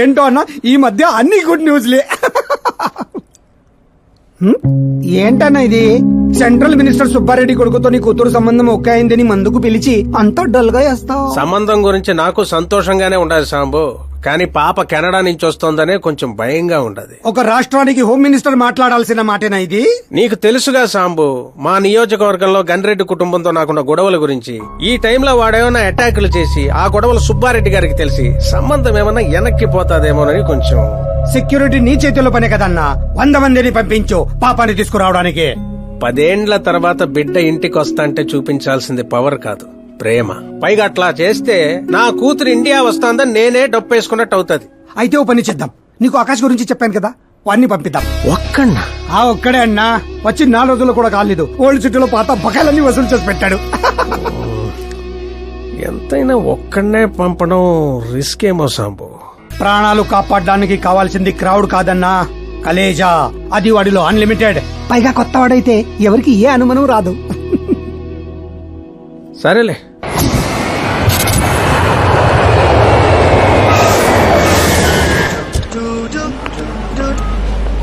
ఏంటో అన్న ఈ మధ్య అన్ని గుడ్ న్యూస్లే. ఏంటన్నా ఇది? సెంట్రల్ మినిస్టర్ సుబ్బారెడ్డి కొడుకుతో నీ కూతురు సంబంధం ఒకే అయిందని మందుకు పిలిచి అంతా డల్ గా వేస్తావు. సంబంధం గురించి నాకు సంతోషంగానే ఉండదు సాంబు, కానీ పాప కెనడా నుంచి వస్తోందనే కొంచెం భయంగా ఉండదు. ఒక రాష్ట్రానికి హోమ్ మినిస్టర్ మాట్లాడాల్సిన మాటేనా ఇది? నీకు తెలుసుగా సాంబు, మా నియోజకవర్గంలో గన్రెడ్డి కుటుంబంతో నాకున్న గొడవల గురించి. ఈ టైంలో వాడేమన్నా అటాకులు చేసి ఆ గొడవలు సుబ్బారెడ్డి గారికి తెలిసి సంబంధం ఏమన్నా వెనక్కి పోతాదేమోనని కొంచెం. సెక్యూరిటీ నీ చేతిలో పనే కదన్నా, 100 మందిని పంపించు పాపాన్ని తీసుకురావడానికి. 10 ఏండ్ల తర్వాత బిడ్డ ఇంటికి వస్తాంటే చూపించాల్సింది పవర్ కాదు, ప్రేమ. పైగా అట్లా చేస్తే నా కూతురు ఇండియా వస్తాందని నేనే డప్పేసుకున్నట్టు అవుతుంది. అయితే ఓ పని చేద్దాం, నీకు ఆకాశ్ గురించి చెప్పాను కదా, వాడిని పంపిద్దాం. ఒక్కన్నా? ఒక్కడే అన్నా, వచ్చి 4 రోజులు కూడా కాలేదు, ఓల్డ్ సిటీలో పాత బకాయిలన్నీ వసూలు చేసి పెట్టాడు. ఎంతైనా ఒక్కడనే పంపడం రిస్క్ ఏమో సాంబు. ప్రాణాలు కాపాడడానికి కావాల్సింది క్రౌడ్ కాదన్నా, కలేజా. అది వాడిలో అన్లిమిటెడ్. పైగా కొత్త వాడైతే ఎవరికి ఏ అనుమానం రాదు. సరేలే.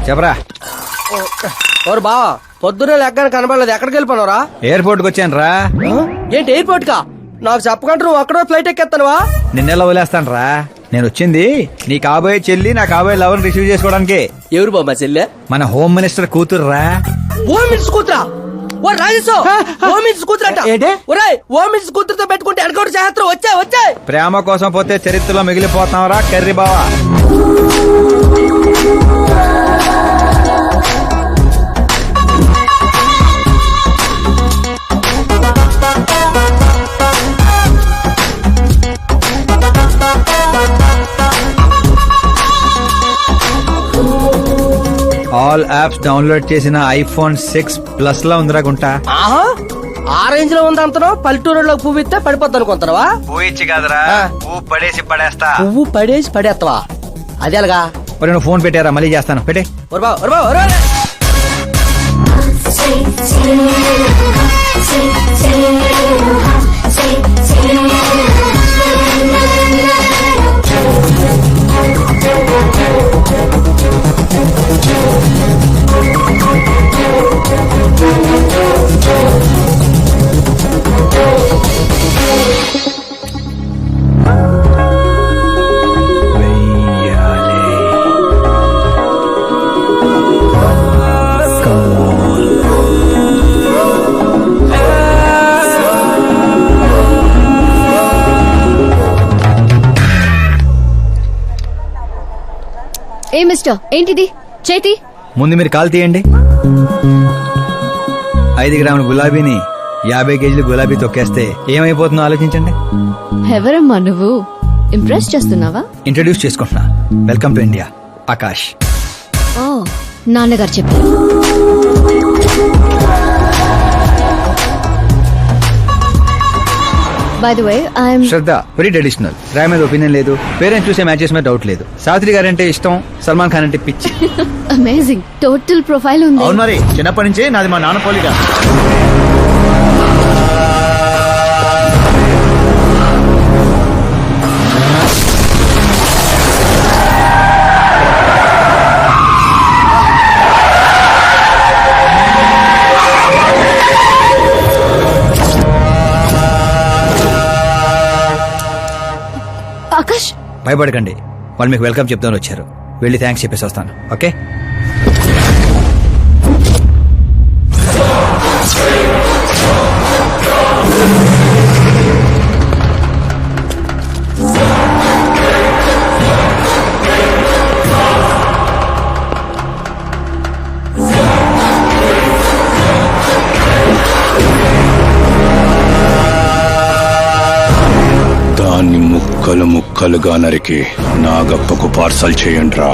చెప్పరా. ఓరు బావా, పొద్దునే లెక్కన కనబడలేదు, ఎక్కడికి వెళ్ళిపోనరా? ఎయిర్పోర్ట్ కి వచ్చాను రా. ఏంటి ఎయిర్పోర్ట్ కా? నాకు చెప్పకుండా నువ్వు అక్కడో ఫ్లైట్ ఎక్కేస్తానువా? నిన్నెలా వదిలేస్తాను రా. నేను వచ్చింది నీ కాబోయే చెల్లి, నా కాబోయే లవర్ రిసీవ్ చేసుకోవడానికి. ఎవరు బాబా చెల్లె? మన హోమ్ మినిస్టర్ కూతురు రా. హోమ్ మినిస్టర్ కూతురా? ఓ రాజేశో, హోమ్ మినిస్టర్ కూతురట. ఒరేయ్, హోమ్ మినిస్టర్ కూతురుతో పెట్టుకుంటే ఎడగొట్టు చేస్తారు. వచ్చే ప్రేమ కోసం పోతే చరిత్రలో మిగిలిపోతాం రా కర్రీ బావా. ఆల్ యాప్స్ డౌన్లోడ్ చేసిన ఐఫోన్ 6 ప్లస్ లా ఉందిరా గుంట. ఆ రేంజ్ లో ఉంది అంతనో. పల్లెటూరులో పువ్వు ఇస్తే పడిపోద్ది అనుకుంటారా? పోయిచ్చి కాదురా, పువ్వు పడేసి పడేస్తా. పువ్వు పడేసి పడేస్తావా? అదే అలాగా. నువ్వు ఫోన్ పెట్టారా, మళ్ళీ చేస్తాను. పెట్టే. ఏ మిస్టర్, ఏంటిది? చేతి ముందు మీరు కాల్ తీయండి. 5 గ్రాముల గులాబీని 50 కేజీలు గులాబీ తొక్కేస్తే ఏమైపోతుందో ఆలోచించండి. ఎవరమ్మా నువ్వు? ఇంప్రెస్ చేస్తున్నావా? ఇంట్రడ్యూస్ చేసుకుంటున్నా. Welcome to India, Aakash. Oh, నాన్నగారు చెప్పారు. By the way, I'm Shraddha. Very traditional. Rai మీద ఒపీనియన్ లేదు, పేరెంట్స్ చూసే మ్యాచెస్ మీద డౌట్ లేదు. సావిత్రి గారు అంటే ఇష్టం, సల్మాన్ ఖాన్ అంటే పిచ్చి. అమేజింగ్. టోటల్ ప్రొఫైల్ ఉంది. అవును మరి, చిన్నప్పటి నుంచే నాది మా నాన్న పోలిక. ఆకాష్, భయపడకండి, వాళ్ళు మీకు వెల్కమ్ చెప్తాను వచ్చారు. వెళ్ళి థ్యాంక్స్ చెప్పేసి వస్తాను. ఓకే. దాన్ని ముక్కలు ముక్కలుగా నరికి నాగప్పకు పార్సల్ చేయండి రా.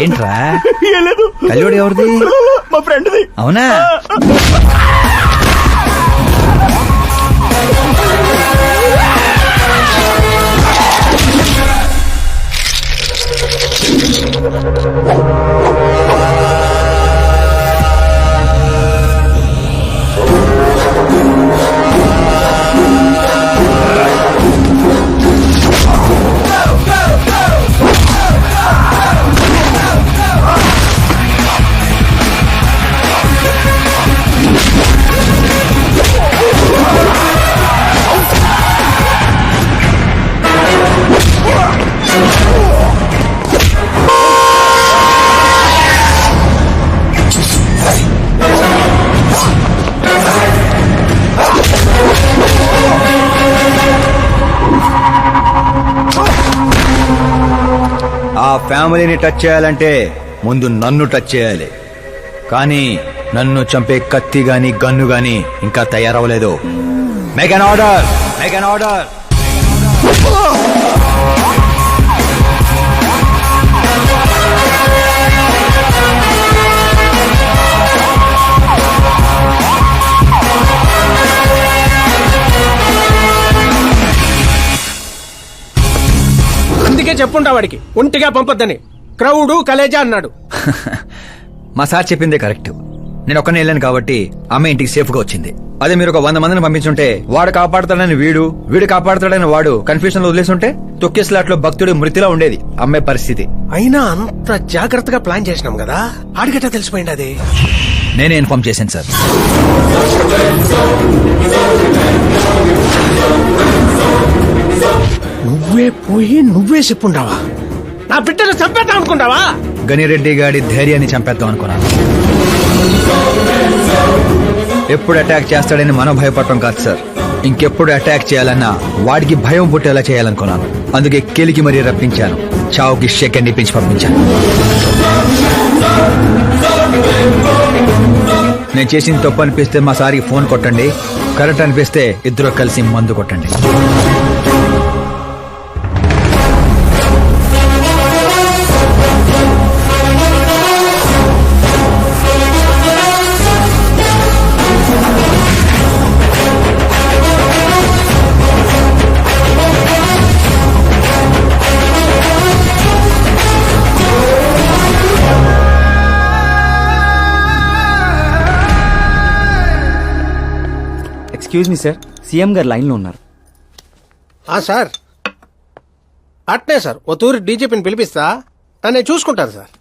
ఏంట్రా కళ్ళోడు ఎవరిది? మా ఫ్రెండ్ది. అవునా? ఆ ఫ్యామిలీని టచ్ చేయాలంటే ముందు నన్ను టచ్ చేయాలి. కానీ నన్ను చంపే కత్తి గాని గన్ను గాని ఇంకా తయారవలేదు. Make an order, make an order. అందుకే చెప్పుంటా వాడికి ఒంటిగా పంపొద్దని. క్రౌడు కలేజా అన్నాడు. మా సార్ చెప్పిందే కరెక్ట్. నేను ఒక్కనే వెళ్ళాను కాబట్టి అమ్మ ఇంటికి సేఫ్ గా వచ్చింది. అదే మీరు ఒక 100 మందిని పంపించుంటే వాడు కాపాడతాడని వీడు కాపాడతాడని వాడు కన్ఫ్యూజన్ లో వదిలేస్తుంటే తొక్కేస్లాట్లో భక్తుడు మృతిలా ఉండేది అమ్మాయి పరిస్థితి. అయినా అంత జాగ్రత్తగా ప్లాన్ చేసినాం కదా, ఆడిగట్టా తెలిసిపోయింది అది. నేనే ఇన్ఫార్మ్ చేశాను సార్. నువ్వే పోయి నువ్వే చెప్పుండావా? నా బిడ్డను చంపేద్దాం అనుకుంటావా? గనిరెడ్డి గాడి ధైర్యాన్ని చంపేద్దాం అనుకున్నాను. ఎప్పుడు అటాక్ చేస్తాడని మనం భయపడటం కాదు సార్, ఇంకెప్పుడు అటాక్ చేయాలన్నా వాడికి భయం పుట్టేలా చేయాలనుకున్నాను. అందుకే కెలికి మరీ రప్పించాను. చావుకి సెకండ్ ఇప్పించి పంపించాను. నేను చేసిన తప్పు అనిపిస్తే మా సారికి ఫోన్ కొట్టండి, కరెక్ట్ అనిపిస్తే ఇద్దరు కలిసి మందు కొట్టండి. ఎక్స్క్యూజ్ మీ సార్, సీఎం గారు లైన్ లో ఉన్నారు. సార్ అట్నే సార్, ఓ తూరి డీజీపీని పిలిపిస్తా, నన్ను చూసుకుంటారు సార్.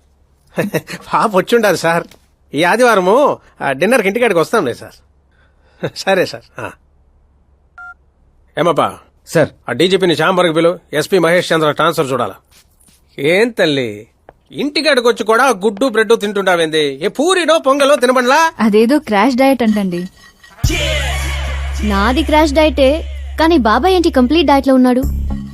పాప వచ్చిండారు సార్. ఈ ఆదివారము డిన్నర్కి ఇంటికాడికి వస్తాంలే సార్. సరే సార్. ఏమప్పా సార్, ఆ డీజీపీని చాంబర్కి పిలు, ఎస్పీ మహేష్ చంద్ర ట్రాన్స్ఫర్ చూడాలా. ఏం తల్లి ఇంటికాడికి వచ్చి కూడా గుడ్డు బ్రెడ్ తింటుంటావేంది? ఏ పూరినో పొంగలో తినబండ్లా? అదేదో క్రాష్ డయట్ అంటండి. నాది క్రాష్ డైటే, కానీ బాబాయ్ ఏంటి కంప్లీట్ డైట్ లో ఉన్నాడు?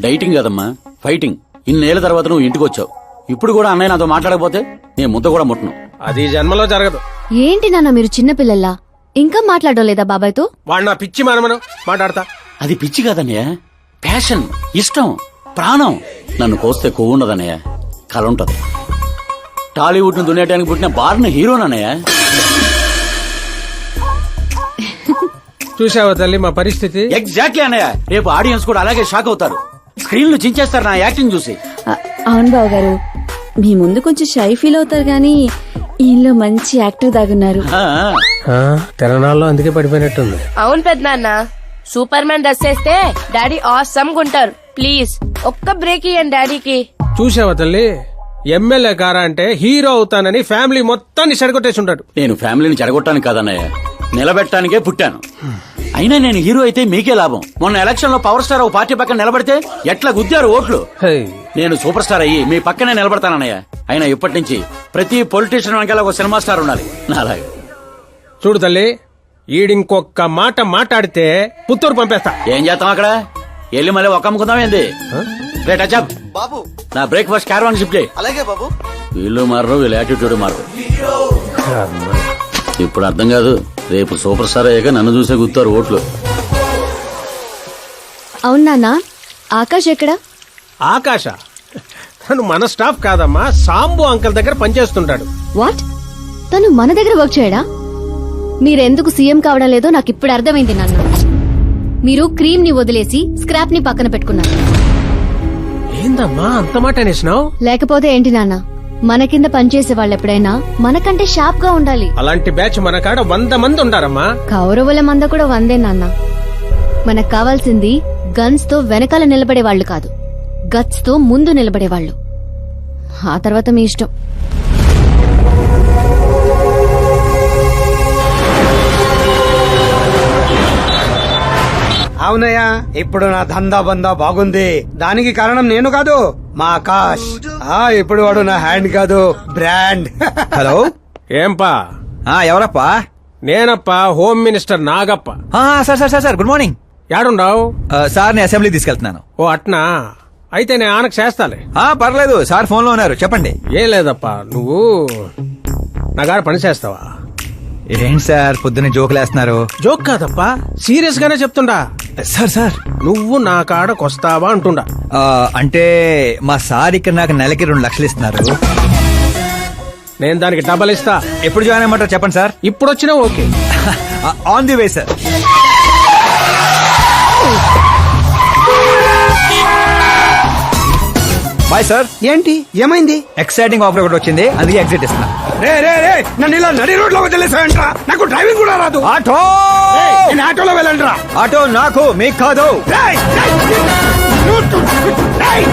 డైటింగ్ కదమ్మా, ఫైటింగ్. ఇన్నేళ్ల తర్వాత నువ్వు ఇంటికి వచ్చావు, ఇప్పుడు కూడా అన్నయ్య నాతో మాట్లాడకపోతే నేను ముద్ద కూడా ముట్టను. అది జన్మలో జరగదు. ఏంటి నాన్న మీరు చిన్నపిల్లల్లా ఇంకా మాట్లాడడం లేదా బాబాయ్తో? వాడు నా పిచ్చి మనమను మాట్లాడతా. అది పిచ్చి కాదన్నయ్య, ప్యాషన్, ఇష్టం, ప్రాణం. నన్ను కోస్తే కొవ్వు ఉండదన్నయ్య, కల ఉంటది. టాలీవుడ్ ను దున్నేయడానికి పుట్టిన బార్న హీరోనన్నయ్య. చూసావా తల్లి మా పరిస్థితి? ఎగ్జాక్ట్లీ అన్నయ్య, రేపు ఆడియన్స్ కూడా అలాగే షాక్ అవుతారు. స్క్రీన్లు చించేస్తారు నా యాక్టింగ్ చూసి. అవును బావ గారు, మీ ముందు కొంచెం షై ఫీల్ అవుతారు గానీ ఈయనలో మంచి యాక్టర్ దాగున్నారు. తెలంగాణలో అందుకే పడిపోయినట్టుంది. అవును పెద్దనాన్న, సూపర్ మ్యాన్ డ్రెస్ వేస్తే డాడీ ఆసమ్ గుంటారు. ప్లీజ్ ఒక్క బ్రేక్ ఇయ్యండి డాడీకి. చూసావా తల్లి, ఎమ్మెల్యే కారా అంటే హీరో అవుతానని ఫ్యామిలీ మొత్తాన్ని చెడగొట్టేసి ఉంటాడు. నేను ఫ్యామిలీని చెడగొట్టాను కాదన్నయ్య, నిలబెట్టడానికే పుట్టాను. అయినా నేను హీరో అయితే మీకే లాభం. మొన్న ఎలక్షన్ లో పవర్ స్టార్ ఒక పార్టీ పక్కన నిలబడితే ఎట్లా గుద్దారు ఓట్లు. నేను సూపర్ స్టార్ అయ్యి మీ పక్కనే నిలబడతానన్నయ్య. అయినా ఇప్పటి నుంచి ప్రతి పొలిటీషియన్ వెనకాల ఒక సినిమా స్టార్ ఉండాలి నాలాగే. చూడు తల్లి, ఈడింకొక్క మాట మాట్లాడితే పుత్తూరు పంపేస్తా. ఏం చేస్తాం అక్కడ వెళ్ళి మళ్ళీ ఒక్క అమ్ముకుందాం ఏంది? రేట్ అచ్చాప్ బాబు, నా బ్రేక్ఫాస్ట్ క్యారవాన్ షిఫ్ట్ చేయి. అలాగే బాబు. వీళ్ళు మారరు, వీళ్ళ యాటిట్యూడ్ మారరు. ఇప్పుడు అర్థం కాదు, రేపు సూపర్ స్టార్ అయ్యాక నన్ను చూసే గుర్తారు ఓట్లు. అవును నాన్న, ఆకాష్ ఎక్కడా? ఆకాశ తను మన స్టాఫ్ కాదమ్మా, సాంబు అంకల్ దగ్గర పనిచేస్తుంటాడు. వాట్? తను మన దగ్గర వర్క్ చేయడా? మీరెందుకు సీఎం కావడం లేదో నాకు ఇప్పుడు అర్థమైంది నాన్న. మీరు క్రీమ్ ని వదిలేసి స్క్రాప్ ని పక్కన పెట్టుకున్నారు. ఏందమ్మా అంత మాట అనేసినావు? లేకపోతే ఏంటి నాన్న, మన కింద పనిచేసే వాళ్ళు ఎప్పుడైనా మనకంటే షార్ప్ గా ఉండాలి. అలాంటి బ్యాచ్ మన కాడ 100 మంది ఉండారమ్మా. కౌరవుల మంద కూడా 100 నాన్న. మనకు కావాల్సింది గన్స్ తో వెనకాల నిలబడే వాళ్ళు కాదు, గట్స్ తో ముందు నిలబడే వాళ్ళు. ఆ తర్వాత మీ ఇష్టం. అవునయ్యా, ఇప్పుడు నా దందా బందా బాగుంది. దానికి కారణం నేను కాదు, మా ఆకాష్. ఇప్పుడు వాడు నా హ్యాండ్ కాదు, బ్రాండ్. హలో. ఏంపా? ఎవరప్పా? నేనప్పా, home minister Nagappa. Sir sir sir sir, good morning. యాడుండావు? సార్ ని అసెంబ్లీ తీసుకెళ్తున్నాను. ఓ అట్నా, అయితే నేను ఆనకు చేస్తాలే. పర్లేదు సార్, ఫోన్ లో ఉన్నారు, చెప్పండి. ఏం లేదప్పా, నువ్వు నా గారు పని చేస్తావా? ఏంటి సార్ పొద్దున్న జోకులేస్తున్నారు? జోక్ కాదప్పా, సీరియస్ గానే చెప్తుండా. సార్ సార్, నువ్వు నా కాడకొస్తావా అంటుండా. అంటే మా సార్ ఇక్కడ నాకు నెలకి 2 లక్షలు ఇస్తున్నారు. నేను దానికి డబల్ ఇస్తా. ఎప్పుడు జాయిన్ అయ్యమంటారు చెప్పండి సార్. ఇప్పుడు వచ్చినా okay. On the way sir. Bye sir. ఏంటి ఏమైంది? ఎక్సైటింగ్ ఆఫర్ ఒకటి వచ్చింది, అందుకే ఎగ్జిట్ ఇస్తున్నా. రే రే రే, నన్ను ఇలా నడి రోడ్ లో వదిలేసాయంట్రా. నాకు డ్రైవింగ్ కూడా రాదు. ఆటో, నేను ఆటోలో వెళ్ళండిరా. ఆటో నాకు, మీకు కాదు. రేయ్, రేయ్, రేయ్.